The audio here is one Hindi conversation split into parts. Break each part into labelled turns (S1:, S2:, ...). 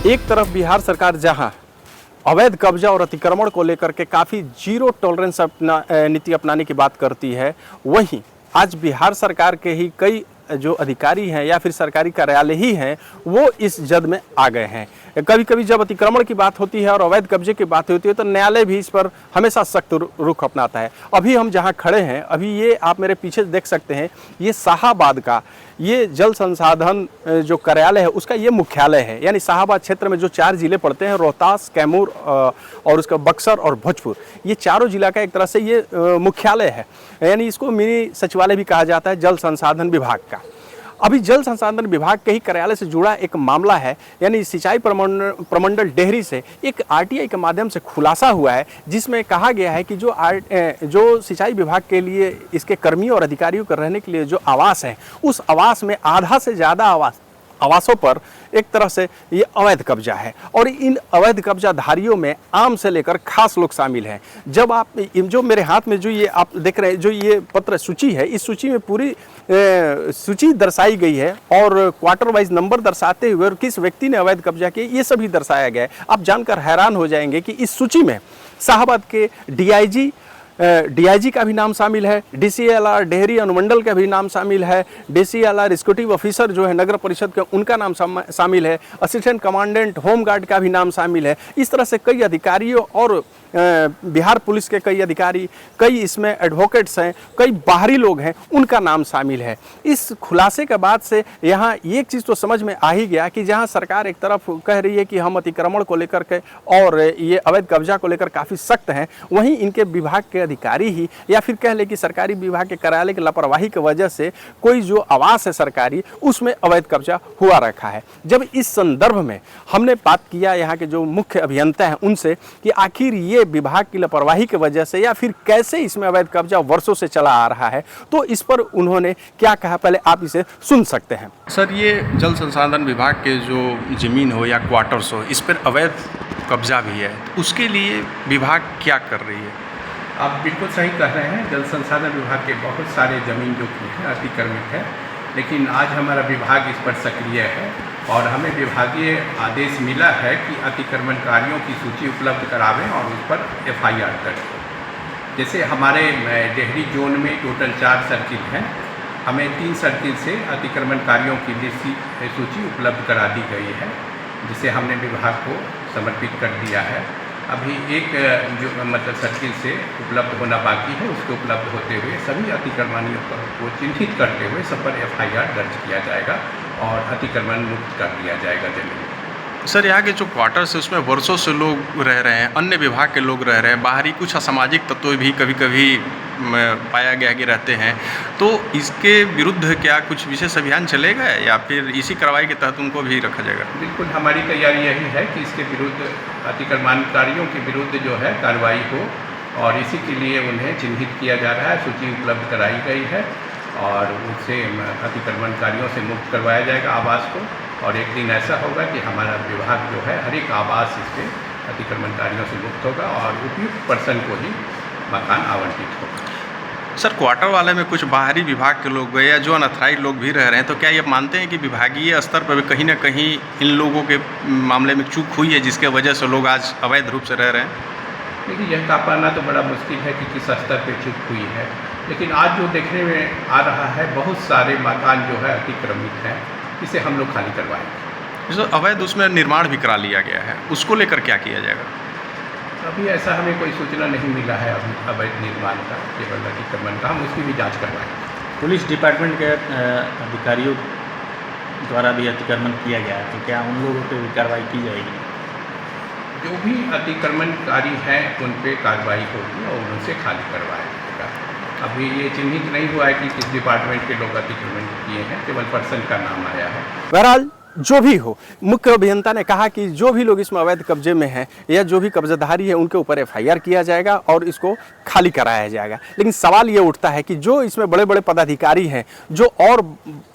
S1: एक तरफ बिहार सरकार जहां अवैध कब्जा और अतिक्रमण को लेकर के काफ़ी जीरो टॉलरेंस नीति अपनाने की बात करती है, वहीं आज बिहार सरकार के ही कई जो अधिकारी हैं या फिर सरकारी कार्यालय ही हैं वो इस जद में आ गए हैं। कभी कभी जब अतिक्रमण की बात होती है और अवैध कब्जे की बात होती है तो न्यायालय भी इस पर हमेशा सख्त रुख अपनाता है। अभी हम जहां खड़े हैं, अभी ये आप मेरे पीछे देख सकते हैं, ये शाहाबाद का ये जल संसाधन जो कार्यालय है उसका ये मुख्यालय है। यानी शाहाबाद क्षेत्र में जो 4 जिले पड़ते हैं, रोहतास, कैमूर और उसका बक्सर और भोजपुर, ये चारों जिला का एक तरह से ये मुख्यालय है। यानी इसको मिनी सचिवालय भी कहा जाता है जल संसाधन विभाग का। अभी जल संसाधन विभाग के ही कार्यालय से जुड़ा एक मामला है, यानी सिंचाई प्रमंडल डेहरी से एक आरटीआई के माध्यम से खुलासा हुआ है, जिसमें कहा गया है कि जो सिंचाई विभाग के लिए इसके कर्मियों और अधिकारियों के रहने के लिए जो आवास है, उस आवास में आधा से ज़्यादा आवासों पर एक तरह से ये अवैध कब्जा है। और इन अवैध कब्जाधारियों में आम से लेकर खास लोग शामिल हैं। जब आप जो मेरे हाथ में जो ये आप देख रहे हैं, जो ये पत्र सूची है, इस सूची में पूरी सूची दर्शाई गई है और क्वार्टर वाइज नंबर दर्शाते हुए और किस व्यक्ति ने अवैध कब्जा किया ये सभी दर्शाया गया है। आप जानकर हैरान हो जाएंगे कि इस सूची में शाहाबाद के डीआईजी का भी नाम शामिल है, डीसीएलआर डेहरी अनुमंडल का भी नाम शामिल है, डीसीएलआर एग्जीक्यूटिव ऑफिसर जो है नगर परिषद के उनका नाम शामिल है, असिस्टेंट कमांडेंट होमगार्ड का भी नाम शामिल है। इस तरह से कई अधिकारियों और बिहार पुलिस के कई अधिकारी, कई इसमें एडवोकेट्स हैं, कई बाहरी लोग हैं, उनका नाम शामिल है। इस खुलासे के बाद से यहाँ एक चीज़ तो समझ में आ ही गया कि जहाँ सरकार एक तरफ कह रही है कि हम अतिक्रमण को लेकर के और ये अवैध कब्जा को लेकर काफ़ी सख्त हैं, वहीं इनके विभाग के अधिकारी ही या फिर कह ले कि सरकारी विभाग के कार्यालय की लापरवाही की वजह से कोई जो आवास है सरकारी उसमें अवैध कब्जा हुआ रखा है। जब इस संदर्भ में हमने बात किया यहाँ के जो मुख्य अभियंता हैं उनसे कि आखिर ये विभाग की लापरवाही की वजह से या फिर कैसे इसमें अवैध कब्जा वर्षों से चला आ रहा है, तो इस पर उन्होंने क्या कहा, पहले आप इसे सुन सकते हैं।
S2: सर, ये जल संसाधन विभाग के जो ज़मीन हो या क्वार्टर्स हो, इस पर अवैध कब्जा भी है, उसके लिए विभाग क्या कर रही है?
S3: आप बिल्कुल सही कह रहे हैं। जल संसाधन विभाग के बहुत सारे ज़मीन जो की है अतिक्रमित है, लेकिन आज हमारा विभाग इस पर सक्रिय है और हमें विभागीय आदेश मिला है कि अतिक्रमणकारियों की सूची उपलब्ध करावें और उस पर एफआईआर दर्ज हो। जैसे हमारे डेहरी जोन में टोटल 4 सर्किल हैं, हमें 3 सर्किल से अतिक्रमणकारियों की सूची उपलब्ध करा दी गई है, जिसे हमने विभाग को समर्पित कर दिया है। अभी एक जो सर्किल से उपलब्ध होना बाकी है, उसके उपलब्ध होते हुए सभी अतिक्रमणियों को चिन्हित करते हुए सब पर एफआईआर दर्ज किया जाएगा और अतिक्रमण मुक्त कर दिया जाएगा जमीन।
S2: सर, यहाँ के जो क्वार्टर्स है उसमें वर्षों से लोग रह रहे हैं, अन्य विभाग के लोग रह रहे हैं, बाहरी कुछ असामाजिक तत्व भी कभी कभी पाया गया कि रहते हैं, तो इसके विरुद्ध क्या कुछ विशेष अभियान चलेगा या फिर इसी कार्रवाई के तहत उनको भी रखा जाएगा?
S3: बिल्कुल, हमारी तैयारी यही है कि इसके विरुद्ध अतिक्रमणकारियों के विरुद्ध जो है कार्रवाई हो और इसी के लिए उन्हें चिन्हित किया जा रहा है, सूची उपलब्ध कराई गई है और उनसे अतिक्रमणकारियों से मुक्त करवाया जाएगा आवास को। और एक दिन ऐसा होगा कि हमारा विभाग जो है हर एक आवास इसके अतिक्रमणकारियों से मुक्त होगा और उपयुक्त पर्सन को ही मकान आवंटित होगा।
S2: सर, क्वार्टर वाले में कुछ बाहरी विभाग के लोग या जो अनअथराइज्ड लोग भी रह रहे हैं, तो क्या ये मानते हैं कि विभागीय स्तर पर भी कहीं ना कहीं इन लोगों के मामले में चूक हुई है जिसके वजह से लोग आज अवैध रूप से रह रहे हैं?
S3: देखिए, यह कह पाना तो बड़ा मुश्किल है कि किस स्तर पर चूक हुई है, लेकिन आज जो देखने में आ रहा है बहुत सारे मकान जो है अतिक्रमित हैं, इसे हम लोग खाली करवाएंगे।
S2: जो अवैध उसमें निर्माण भी करा लिया गया है, उसको लेकर क्या किया जाएगा?
S3: अभी ऐसा हमें कोई सूचना नहीं मिला है अभी अवैध निर्माण का, केवल अतिक्रमण का। हम उसकी भी जांच करवाएंगे।
S4: पुलिस डिपार्टमेंट के अधिकारियों द्वारा भी अतिक्रमण किया गया है, तो क्या उन लोगों पर भी कार्रवाई की जाएगी?
S3: जो भी अतिक्रमणकारी हैं उन पर कार्रवाई होगी और उनसे खाली करवाया जाएगा। अभी ये चिन्हित नहीं हुआ है कि किस डिपार्टमेंट के लोग अतिक्रमण किए हैं, केवल पर्सन का नाम आया है।
S1: बहरहाल जो भी हो, मुख्य अभियंता ने कहा कि जो भी लोग इसमें अवैध कब्जे में हैं या जो भी कब्जाधारी है उनके ऊपर एफआईआर किया जाएगा और इसको खाली कराया जाएगा। लेकिन सवाल ये उठता है कि जो इसमें बड़े बड़े पदाधिकारी हैं, जो और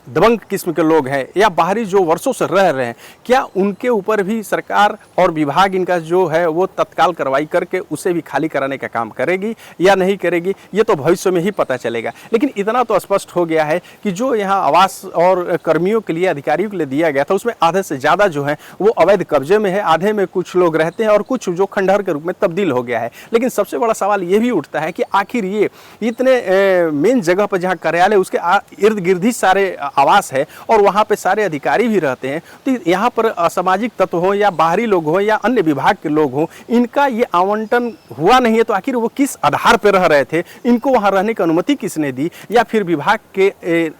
S1: दबंग किस्म के लोग हैं या बाहरी जो वर्षों से रह रहे हैं, क्या उनके ऊपर भी सरकार और विभाग इनका जो है वो तत्काल कार्रवाई करके उसे भी खाली कराने का काम करेगी या नहीं करेगी, ये तो भविष्य में ही पता चलेगा। लेकिन इतना तो स्पष्ट हो गया है कि जो यहाँ आवास और कर्मियों के लिए, अधिकारियों के लिए दिया गया था है उसमें आधे से ज़्यादा जो है वो अवैध कब्जे में है, आधे में कुछ लोग रहते हैं और कुछ जो खंडहर के रूप में तब्दील हो गया है। लेकिन सबसे बड़ा सवाल ये भी उठता है कि आखिर ये इतने मेन जगह पर जहाँ कार्यालय उसके इर्द गिर्द ही सारे आवास है और वहाँ पे सारे अधिकारी भी रहते हैं, तो यहाँ पर असामाजिक तत्व हो या बाहरी लोग हो या अन्य विभाग के लोग हो, इनका ये आवंटन हुआ नहीं है तो आखिर वो किस आधार पर रह रहे थे, इनको वहाँ रहने की अनुमति किसने दी, या फिर विभाग के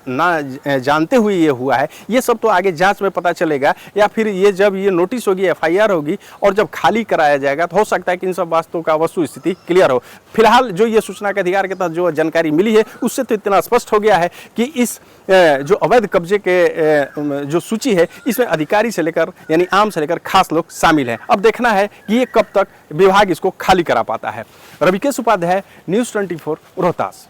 S1: ना जानते हुए ये हुआ है, ये सब तो आगे जांच में पता चलेगा। या फिर ये जब ये नोटिस होगी, FIR होगी और जब खाली कराया जाएगा तो हो सकता है कि इन सब वास्तव का वस्तु स्थिति क्लियर हो। फिलहाल जो ये सूचना के अधिकार के तहत जो जानकारी मिली है उससे तो इतना स्पष्ट हो गया है कि इस जो अवैध कब्जे के जो सूची है इसमें अधिकारी से लेकर यानी आम से लेकर खास लोग शामिल हैं। अब देखना है कि ये कब तक विभाग इसको खाली करा पाता है। रविकेश उपाध्याय, न्यूज़ 24, रोहतास।